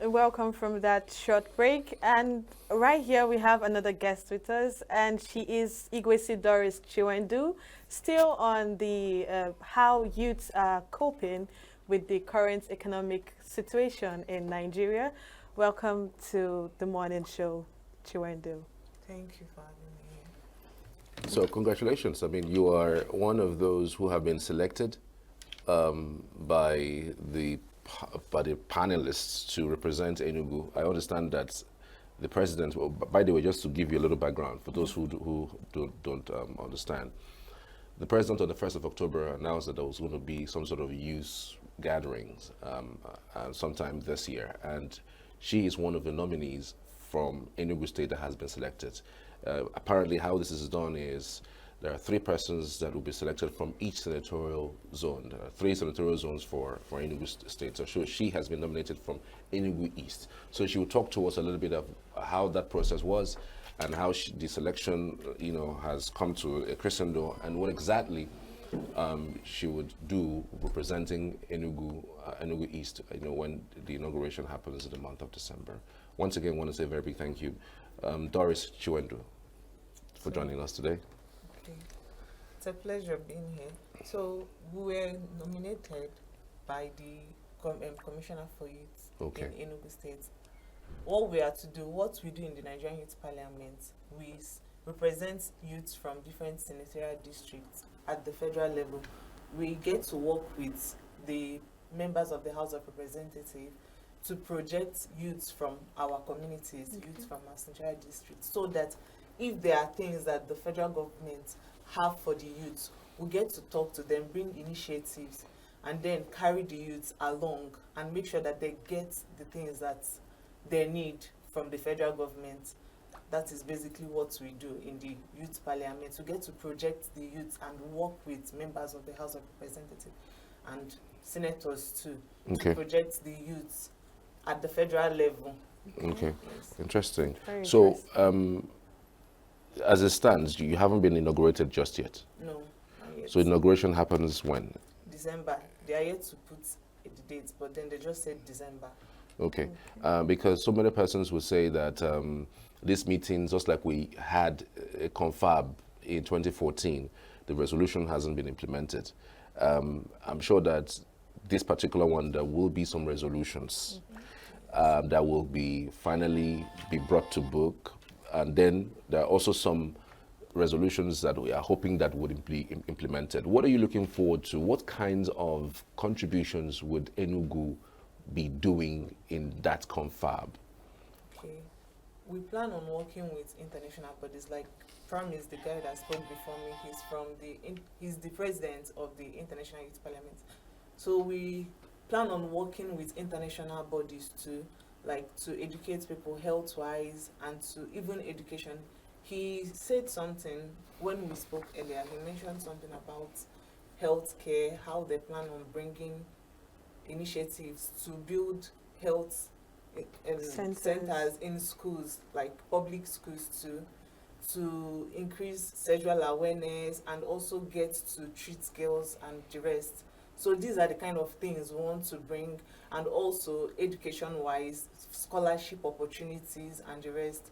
welcome from that short break. And right here we have another guest with us, and she is Igwesi Doris Chiwendu, still on the how youths are coping with the current economic situation in Nigeria. Welcome to the morning show, Chiwendu. Thank you for having me here. So congratulations. I mean, you are one of those who have been selected by the panelists to represent Enugu. I understand that the president. Well, by the way, just to give you a little background for those who don't understand, the president on the 1st of October announced that there was going to be some sort of youth gatherings sometime this year, and she is one of the nominees from Enugu State that has been selected. Apparently, how this is done is there are 3 persons that will be selected from each senatorial zone. There are 3 senatorial zones for Enugu State. So she has been nominated from Enugu East. So she will talk to us a little bit of how that process was and how the selection, has come to a crescendo and what exactly she would do representing Enugu East, when the inauguration happens in the month of December. Once again, I want to say a very big thank you, Doris Chiwendu, for joining us today. Okay. It's a pleasure being here. So we were nominated by the Commissioner for Youth in Enugu State. What we are to do, what we do in the Nigerian Youth Parliament, we represent youths from different senatorial districts at the federal level. We get to work with the members of the House of Representatives to project youths from our communities, youths from our senatorial districts, so that if there are things that the federal government have for the youths, we get to talk to them, bring initiatives, and then carry the youths along and make sure that they get the things that they need from the federal government. That is basically what we do in the Youth Parliament. We get to project the youth and work with members of the House of Representatives and senators too, to project the youth at the federal level. Okay, Yes. interesting. Very So, interesting. as it stands, you haven't been inaugurated just yet. No, not yet. So inauguration happens when? December. They are yet to put the date, but then they just said December. Okay, because so many persons would say that this meeting, just like we had a confab in 2014, the resolution hasn't been implemented. I'm sure that this particular one, there will be some resolutions that will be finally be brought to book, and then there are also some resolutions that we are hoping that would be implemented. What are you looking forward to? What kinds of contributions would Enugu be doing in that confab? Okay. We plan on working with international bodies. Like Promise, the guy that spoke before me, he's the president of the International Youth Parliament. So we plan on working with international bodies to educate people health-wise and to even education. He said something when we spoke earlier. He mentioned something about healthcare, how they plan on bringing initiatives to build health centers in schools, like public schools, to increase sexual awareness and also get to treat girls and the rest. So these are the kind of things we want to bring, and also education-wise, scholarship opportunities and the rest.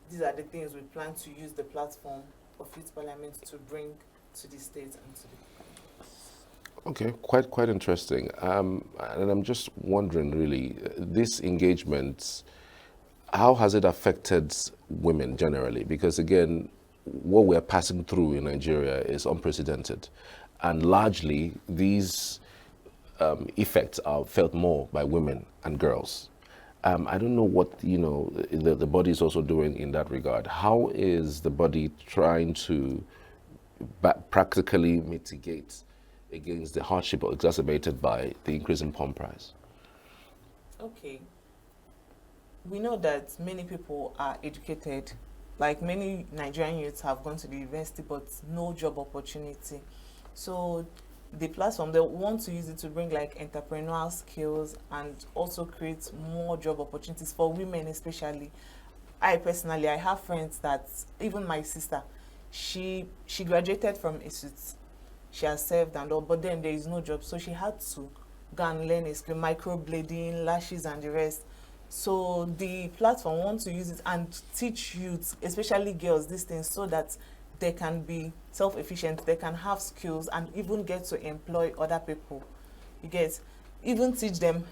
These are the things we plan to use the platform of Youth Parliament to bring to the state and to the Okay, quite interesting. And I'm just wondering, really, this engagement, how has it affected women generally? Because again, what we're passing through in Nigeria is unprecedented, and largely these effects are felt more by women and girls. I don't know what the body is also doing in that regard. How is the body trying to practically mitigate against the hardship exacerbated by the increase in pump price? Okay. We know that many people are educated. Like many Nigerian youths have gone to the university, but no job opportunity. So the platform, they want to use it to bring like entrepreneurial skills and also create more job opportunities for women especially. I personally, I have friends that, even my sister, she graduated from ESUT. She has served and all, but then there is no job. So she had to go and learn a skill, microblading, lashes and the rest, So the platform wants to use it and teach youth, especially girls, these things so that they can be self-efficient, they can have skills and even get to employ other people. You get, even teach them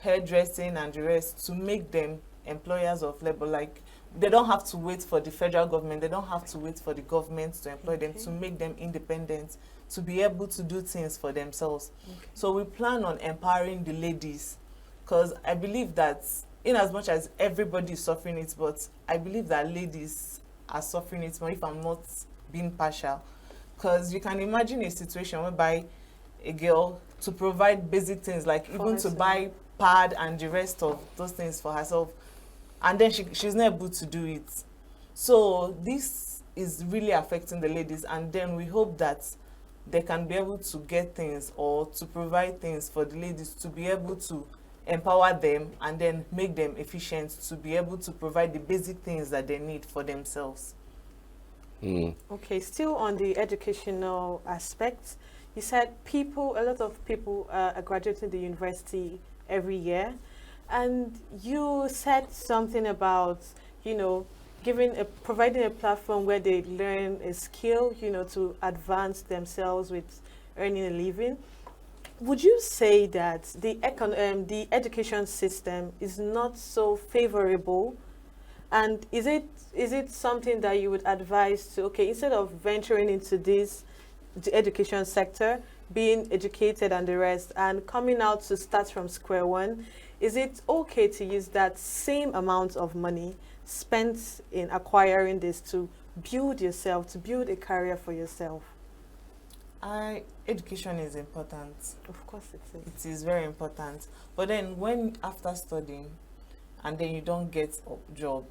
hairdressing and the rest to make them employers of labor. Like, they don't have to wait for the federal government, they don't have to wait for the government to employ them, to make them independent, to be able to do things for themselves. So we plan on empowering the ladies, because I believe that in as much as everybody is suffering it, but I believe that ladies are suffering it more, if I'm not being partial. Because you can imagine a situation whereby a girl, to provide basic things like even to buy pad and the rest of those things for herself, and then she's not able to do it. So this is really affecting the ladies, and then we hope that they can be able to get things or to provide things for the ladies to be able to empower them and then make them efficient to be able to provide the basic things that they need for themselves. Okay, still on the educational aspect, you said a lot of people are graduating the university every year, and you said something about, providing a platform where they learn a skill, to advance themselves with earning a living. Would you say that the education system is not so favorable? And is it something that you would advise to, okay, instead of venturing into the education sector, being educated and the rest, and coming out to start from square one, is it okay to use that same amount of money spent in acquiring this to build yourself, to build a career for yourself? Education is important. Of course it is. It is very important. But then when after studying and then you don't get a job,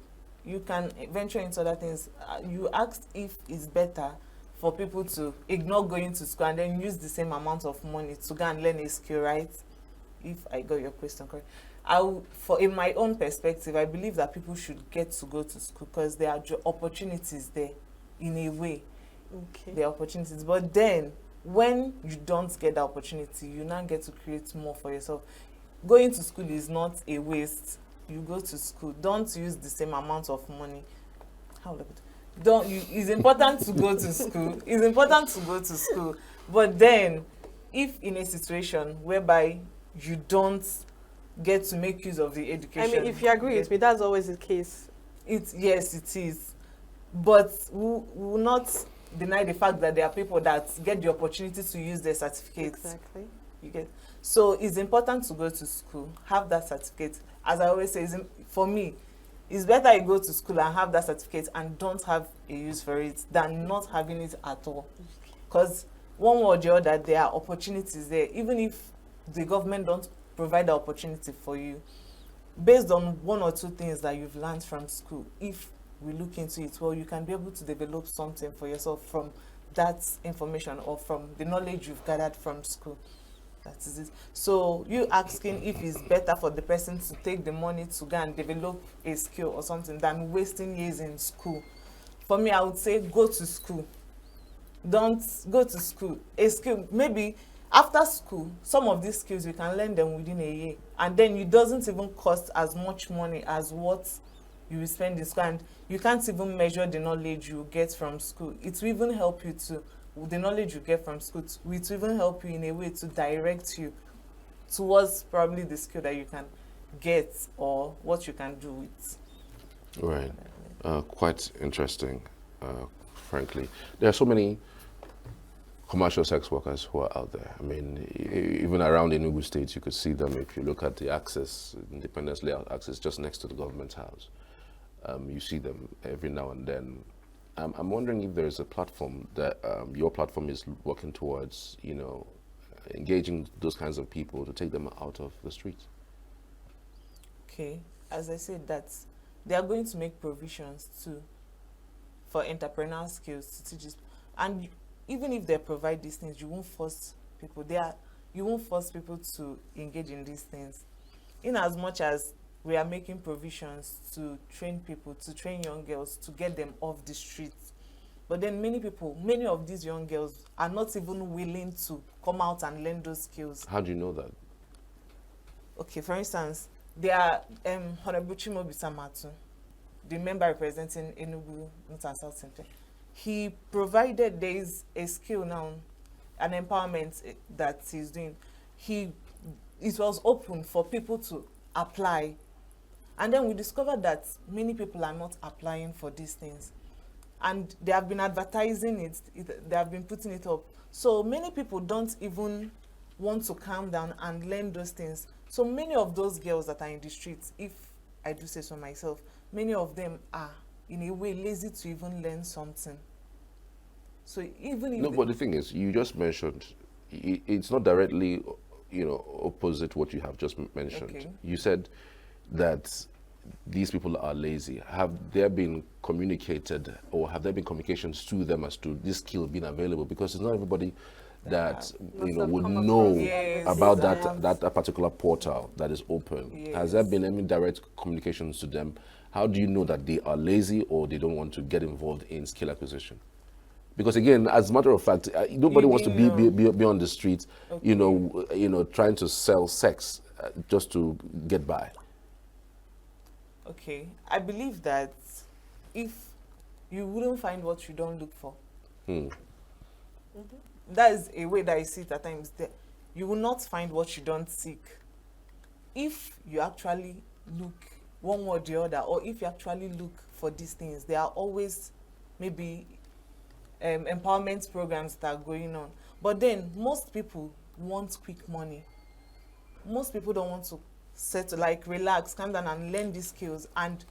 you can venture into other things. You asked if it's better for people to ignore going to school and then use the same amount of money to go and learn a skill, right? If I got your question correct. In my own perspective, I believe that people should get to go to school because there are opportunities there in a way. Okay. There are opportunities. But then when you don't get the opportunity, you now get to create more for yourself. Going to school is not a waste. You go to school. Don't use the same amount of money. How would I put it? It's important to go to school. It's important to go to school. But then, if in a situation whereby you don't get to make use of the education... I mean, if you agree with me, that's always the case. Yes, it is. But we will not deny the fact that there are people that get the opportunity to use their certificates. Exactly. You get. So it's important to go to school, have that certificate. As I always say, for me, it's better you go to school and have that certificate and don't have a use for it than not having it at all. Because one way or the other, there are opportunities there. Even if the government don't provide the opportunity for you, based on one or two things that you've learned from school, if we look into it, well, you can be able to develop something for yourself from that information or from the knowledge you've gathered from school. That is it. So you asking if it's better for the person to take the money to go and develop a skill or something than wasting years in school. For me, I would say go to school. Don't go to school. A skill, maybe after school, some of these skills you can learn them within a year, and then it doesn't even cost as much money as what you will spend in school, and you can't even measure the knowledge you get from school. It will even help you to, the knowledge you get from school, it will even help you in a way to direct you towards probably the skill that you can get or what you can do with. Right. Quite interesting, frankly. There are so many commercial sex workers who are out there. I mean, even around Enugu State, you could see them if you look at the access, Independence Layout access just next to the government house. You see them every now and then. I'm wondering if there is a platform that your platform is working towards, engaging those kinds of people to take them out of the streets. Okay, as I said, that they are going to make provisions for entrepreneurial skills to teach this. And even if they provide these things, you won't force people. You won't force people to engage in these things. In as much as we are making provisions to train people, to train young girls, to get them off the streets. But then many of these young girls are not even willing to come out and learn those skills. How do you know that? Okay, for instance, They are Honorable Chimobi Samatu, the member representing Enugu North and South Central. He provided, there is a skill now, an empowerment that he's doing. It was open for people to apply. And then we discovered that many people are not applying for these things. And they have been advertising it, they have been putting it up. So many people don't even want to calm down and learn those things. So many of those girls that are in the streets, if I do say so myself, many of them are in a way lazy to even learn something. So even if no, but the thing is, you just mentioned it's not directly, opposite what you have just mentioned. Okay. You said that these people are lazy. Have there been communicated, or have there been communications to them as to this skill being available? Because it's not everybody that would know about that particular portal that is open. Yes. Has there been any direct communications to them? How do you know that they are lazy or they don't want to get involved in skill acquisition? Because again, as a matter of fact, nobody wants to be on the street, Okay. trying to sell sex just to get by. Okay, I believe that if you wouldn't find what you don't look for, that is a way that I see it at times. You will not find what you don't seek. If you actually look one way or the other, or if you actually look for these things, there are always maybe empowerment programs that are going on. But then most people want quick money. Most people don't want to settle, like relax, calm down and learn these skills. And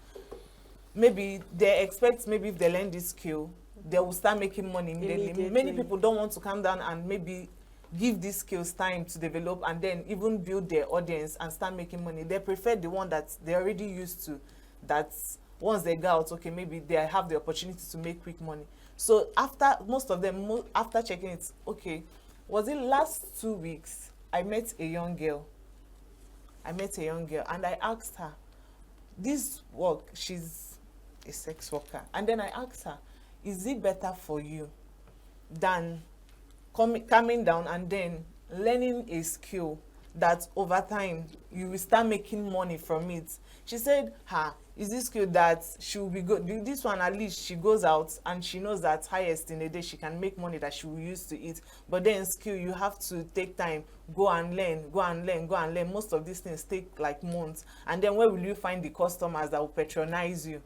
maybe they expect, maybe if they learn this skill, they will start making money immediately. Many people don't want to calm down and maybe give these skills time to develop and then even build their audience and start making money. They prefer the one that they're already used to, that once they go out, okay, maybe they have the opportunity to make quick money. So after, most of them, after checking it, okay, was it last 2 weeks, I met a young girl and I asked her, this work, she's a sex worker, and then I asked her, is it better for you than coming down and then learning a skill that over time you will start making money from it? She said, is this skill that she will be good? This one, at least she goes out and she knows that highest in a day she can make money that she will use to eat. But then skill, you have to take time, go and learn. Most of these things take like months. And then where will you find the customers that will patronize you?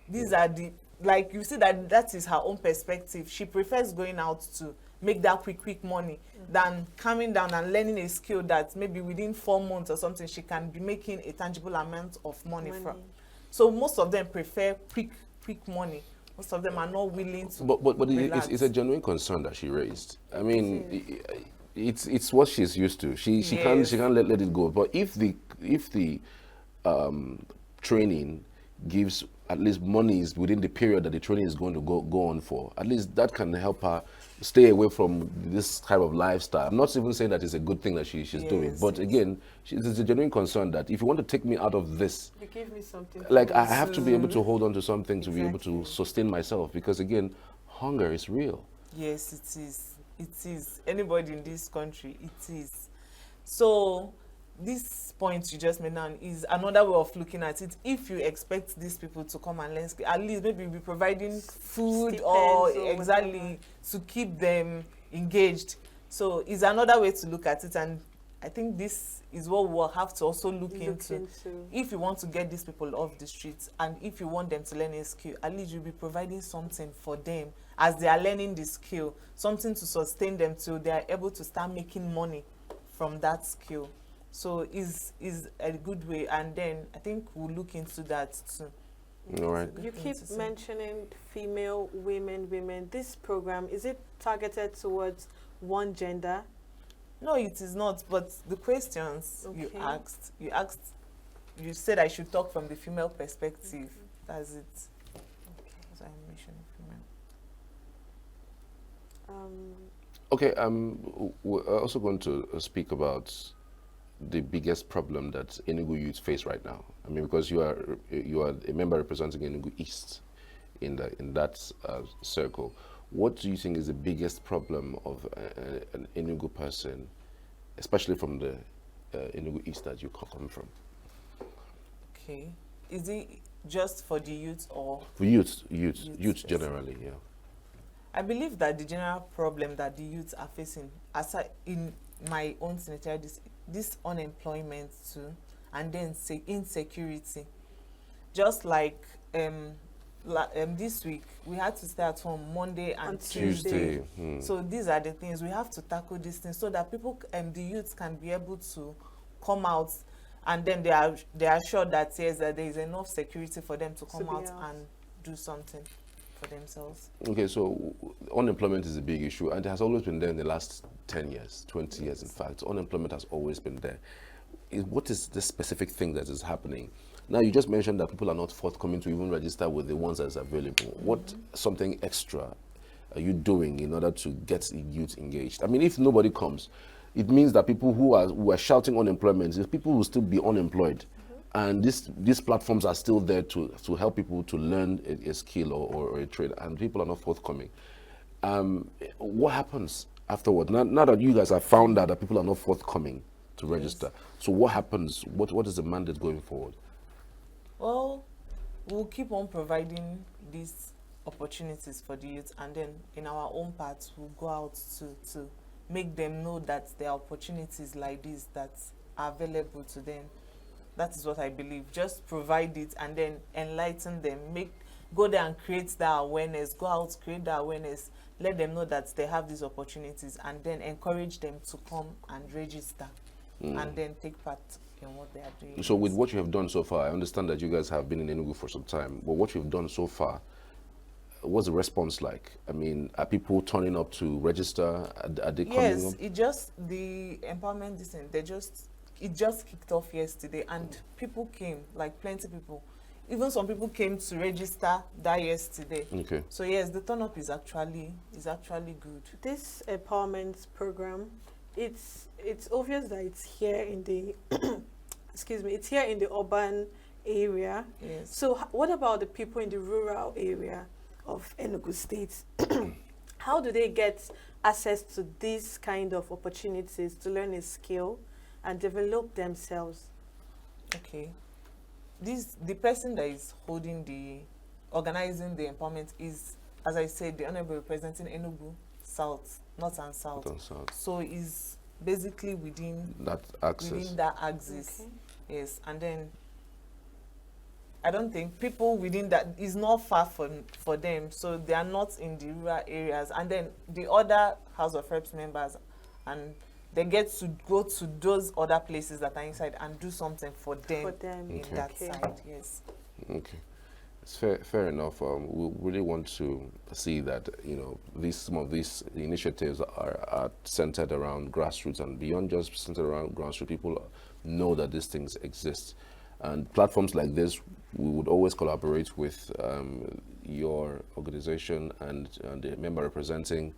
These are the, like, you see that is her own perspective. She prefers going out to make that quick money than coming down and learning a skill that maybe within 4 months or something she can be making a tangible amount of money from. So most of them prefer quick money. Most of them are not willing to. But it's a genuine concern that she raised. I mean, it's what she's used to. She can't let it go. But if the training gives at least monies within the period that the training is going to go on for, at least that can help her stay away from this type of lifestyle. I'm not even saying that it's a good thing that she's doing, but again, it's a genuine concern that if you want to take me out of this, you give me something. Like I have to be able to hold on to something to be able to sustain myself, because again, hunger is real. Yes, it is. It is. Anybody in this country, it is. So this point you just made now is another way of looking at it. If you expect these people to come and learn, at least maybe be providing food or exactly to keep them engaged. So it's another way to look at it, and I think this is what we'll have to also look into. If you want to get these people off the streets and if you want them to learn a skill, at least you'll be providing something for them as they are learning the skill, something to sustain them till they are able to start making money from that skill. So is a good way, and then I think we'll look into that too. All right. You keep mentioning female, women. This program, is it targeted towards one gender? No, it is not. But the questions you said I should talk from the female perspective. That's it. So I mentioned female. Okay. We're also going to speak about the biggest problem that Enugu youth face right now. I mean, because you are a member representing Enugu East in that circle. What do you think is the biggest problem of an Enugu person, especially from the Enugu East that you come from? Okay. Is it just for the youth or? For youth generally, yeah. I believe that the general problem that the youths are facing, aside in my own sanitary, this unemployment too, and then say insecurity. Just like this week, we had to stay at home Monday and Tuesday. So these are the things we have to tackle these things so that people, the youths can be able to come out, and then they are sure that yes, that there is enough security for them to come out and do something for themselves. Okay, so unemployment is a big issue, and it has always been there in the last 10 years, 20 years, in fact. Unemployment has always been there. What is the specific thing that is happening? Now, you just mentioned that people are not forthcoming to even register with the ones that's available. What something extra are you doing in order to get youth engaged? I mean, if nobody comes, it means that people who are shouting unemployment, people will still be unemployed. And these platforms are still there to help people to learn a skill or a trade, and people are not forthcoming. What happens afterward? Now that you guys have found out that people are not forthcoming to register, so what happens? What is the mandate going forward? Well, we'll keep on providing these opportunities for the youth, and then in our own parts, we'll go out to make them know that there are opportunities like this that are available to them. That is what I believe. Just provide it and then enlighten them. Go there and create that awareness. Go out, create that awareness. Let them know that they have these opportunities, and then encourage them to come and register and then take part in what they are doing. So with what you have done so far, I understand that you guys have been in Enugu for some time, but what you've done so far, what's the response like? I mean, are people turning up to register? Are they coming up? Yes, the empowerment it just kicked off yesterday, and people came, like plenty people. Even some people came to register that yesterday. Okay. So yes, the turn up is actually good. This empowerment program, it's obvious that it's here in the excuse me, it's here in the urban area. Yes. So what about the people in the rural area of Enugu State? How do they get access to these kind of opportunities to learn a skill and develop themselves? Okay. The person that is organizing the empowerment is, as I said, the honorable representing Enugu South, North and South. North and South. So is basically within that axis. Okay. Yes, and then I don't think people within that is not far for them, so they are not in the rural areas. And then the other House of Reps members, and they get to go to those other places that are inside and do something for them in that side. Yes. Okay, it's fair enough. We really want to see that some of these initiatives are centered around grassroots, and beyond just centered around grassroots, people know that these things exist. And platforms like this, we would always collaborate with your organization and the member representing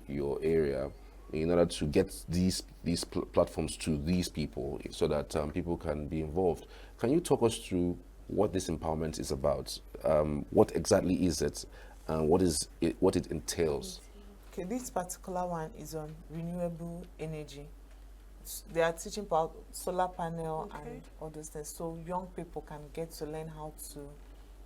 your area in order to get these platforms to these people so that people can be involved. Can you talk us through what this empowerment is about? What exactly is it, and what it entails? Okay, this particular one is on renewable energy. They are teaching about solar panel and all those things, so young people can get to learn how to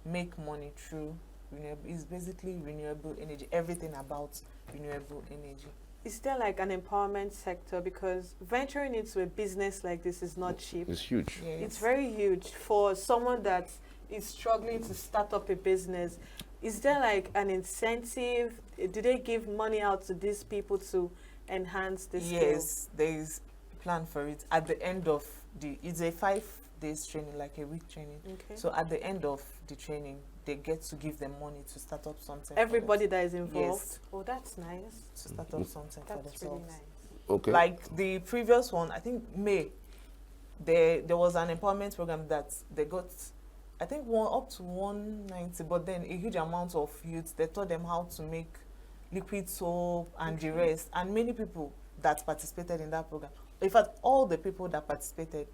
make money through renewable. It's basically renewable energy, everything about renewable energy. Is there like an empowerment sector? Because venturing into a business like this is not cheap. It's huge. Yes. It's very huge for someone that is struggling to start up a business. Is there like an incentive? Do they give money out to these people to enhance this skill? Yes, there is a plan for it. At the end of it's a 5 days training, like a week training. Okay. So at the end of the training, they get to give them money to start up something. Everybody that is involved? Yes. Oh, that's nice. To start up something for That's themselves. really nice. Okay. Like the previous one, I think May, there was an empowerment program that they got, I think up to 190, but then a huge amount of youth, they taught them how to make liquid soap and the rest. And many people that participated in that program, in fact, all the people that participated,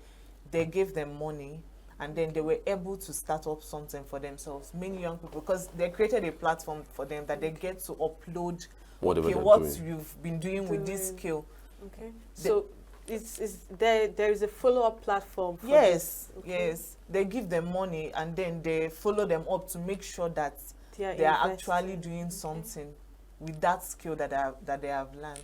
they gave them money, and then they were able to start up something for themselves. Many young people, because they created a platform for them that they get to upload what you've been doing with this skill. Okay. So there is a follow-up platform for Yes, this? Okay. yes. They give them money and then they follow them up to make sure that They are actually investing. doing Okay. something with that skill that they have learned.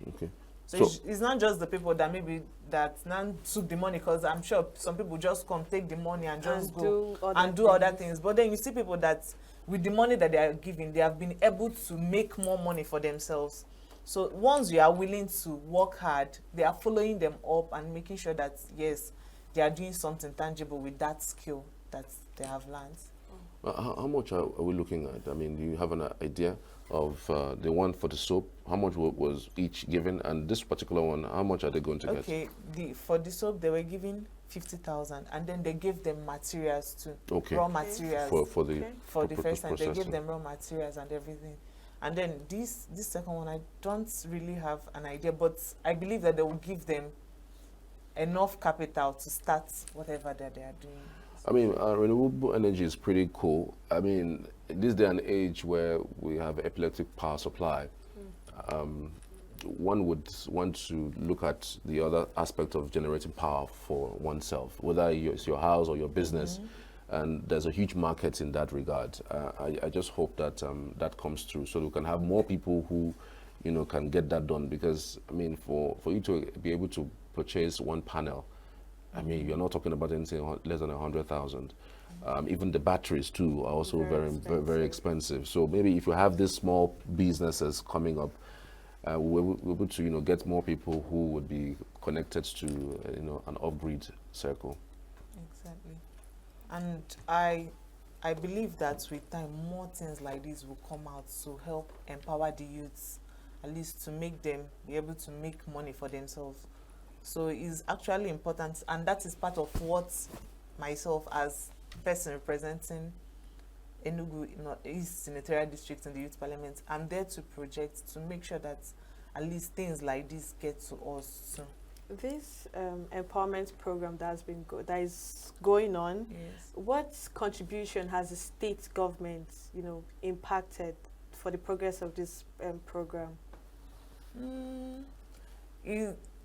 Okay. So it's not just the people that maybe that now took the money, because I'm sure some people just come, take the money and just go and do other things. But then you see people that with the money that they are giving, they have been able to make more money for themselves. So once you are willing to work hard, they are following them up and making sure that, yes, they are doing something tangible with that skill that they have learned. How much are we looking at? I mean, do you have an idea of the one for the soap? How much was each given? And this particular one, how much are they going to get? Okay, for the soap, they were giving 50,000, and then they gave them materials too. Okay. Raw materials. For the First time, they gave processing. them raw materials and everything. And then this second one, I don't really have an idea, but I believe that they will give them enough capital to start whatever that they are doing. I mean, renewable energy is pretty cool. I mean, in this day and age where we have epileptic power supply, one would want to look at the other aspect of generating power for oneself, whether it's your house or your business. And there's a huge market in that regard. I just hope that that comes through, so we can have more people who, can get that done. Because I mean, for you to be able to purchase one panel, I mean, you're not talking about anything less than 100,000. Even the batteries too are also very expensive. So maybe if you have these small businesses coming up, we're able to get more people who would be connected to an off-grid circle. Exactly. And I believe that with time, more things like this will come out to help empower the youths, at least to make them be able to make money for themselves. So it's actually important, and that is part of what myself, as person representing Enugu East Senatorial District in the Youth Parliament, I'm there to project, to make sure that at least things like this get to us too. This empowerment program that is going on, Yes. what contribution has the state government, impacted for the progress of this program?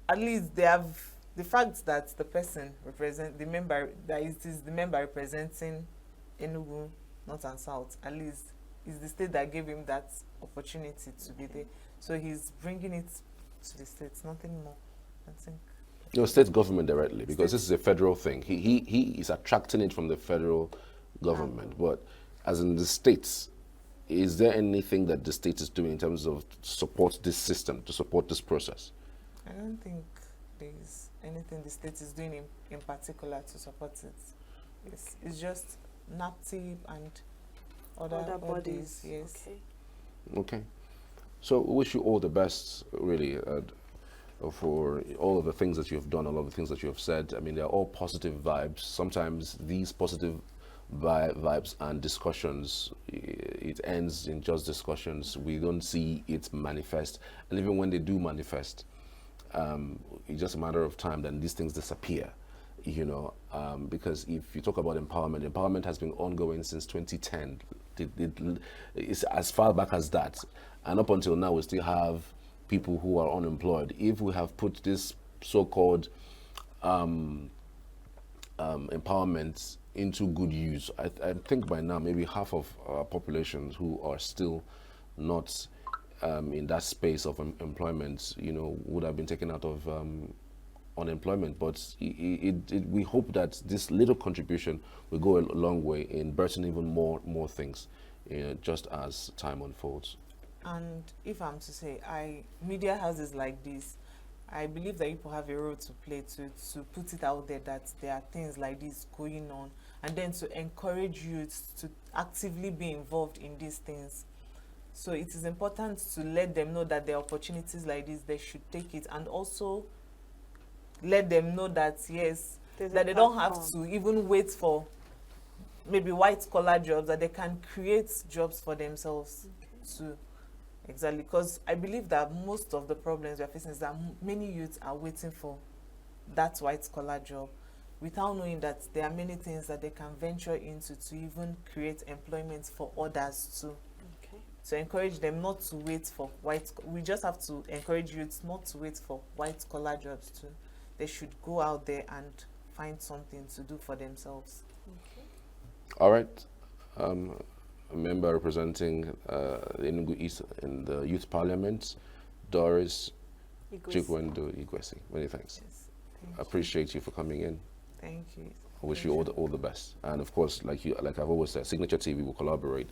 At least they have the fact that the person the member representing Enugu North and South, at least is the state that gave him that opportunity to be there. So he's bringing it to the states, nothing more. I think. State government directly, because this is a federal thing. He is attracting it from the federal government. But as in the states, is there anything that the state is doing in terms of support this system, to support this process? I don't think there's anything the state is doing in particular to support it. It's just NAPTIP and other bodies. Yes. Okay. So we wish you all the best, really, for all of the things that you've done, all of the things that you have said. I mean, they're all positive vibes. Sometimes these positive vibes and discussions, it ends in just discussions. We don't see it manifest. And even when they do manifest, it's just a matter of time, then these things disappear, because if you talk about empowerment has been ongoing since 2010. It's as far back as that. And up until now, we still have people who are unemployed. If we have put this so-called empowerment into good use, I think by now maybe half of our populations who are still not in that space of employment, would have been taken out of unemployment. But we hope that this little contribution will go a long way in birthing even more things, just as time unfolds. And if I'm to say, media houses like this, I believe that people have a role to play to put it out there that there are things like this going on, and then to encourage youth to actively be involved in these things. So it is important to let them know that there are opportunities like this, they should take it, and also let them know that, yes, that they don't have to even wait for maybe white-collar jobs, that they can create jobs for themselves too. Exactly, because I believe that most of the problems we are facing is that many youths are waiting for that white-collar job without knowing that there are many things that they can venture into to even create employment for others too. Okay. to encourage them not to wait for we just have to encourage youth not to wait for white collar jobs too. They should go out there and find something to do for themselves. Okay. All right. A member representing Enugu East in the Youth Parliament, Doris Chikwendo Igwesi. Many thanks. Yes. I appreciate you for coming in. Thank you. I wish you all the best. And of course, like I've always said, Signature TV will collaborate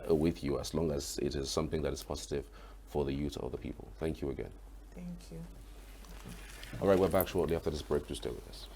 with you as long as it is something that is positive for the youth of the people. Thank you again. Thank you. All right, we're back shortly after this break. Do stay with us.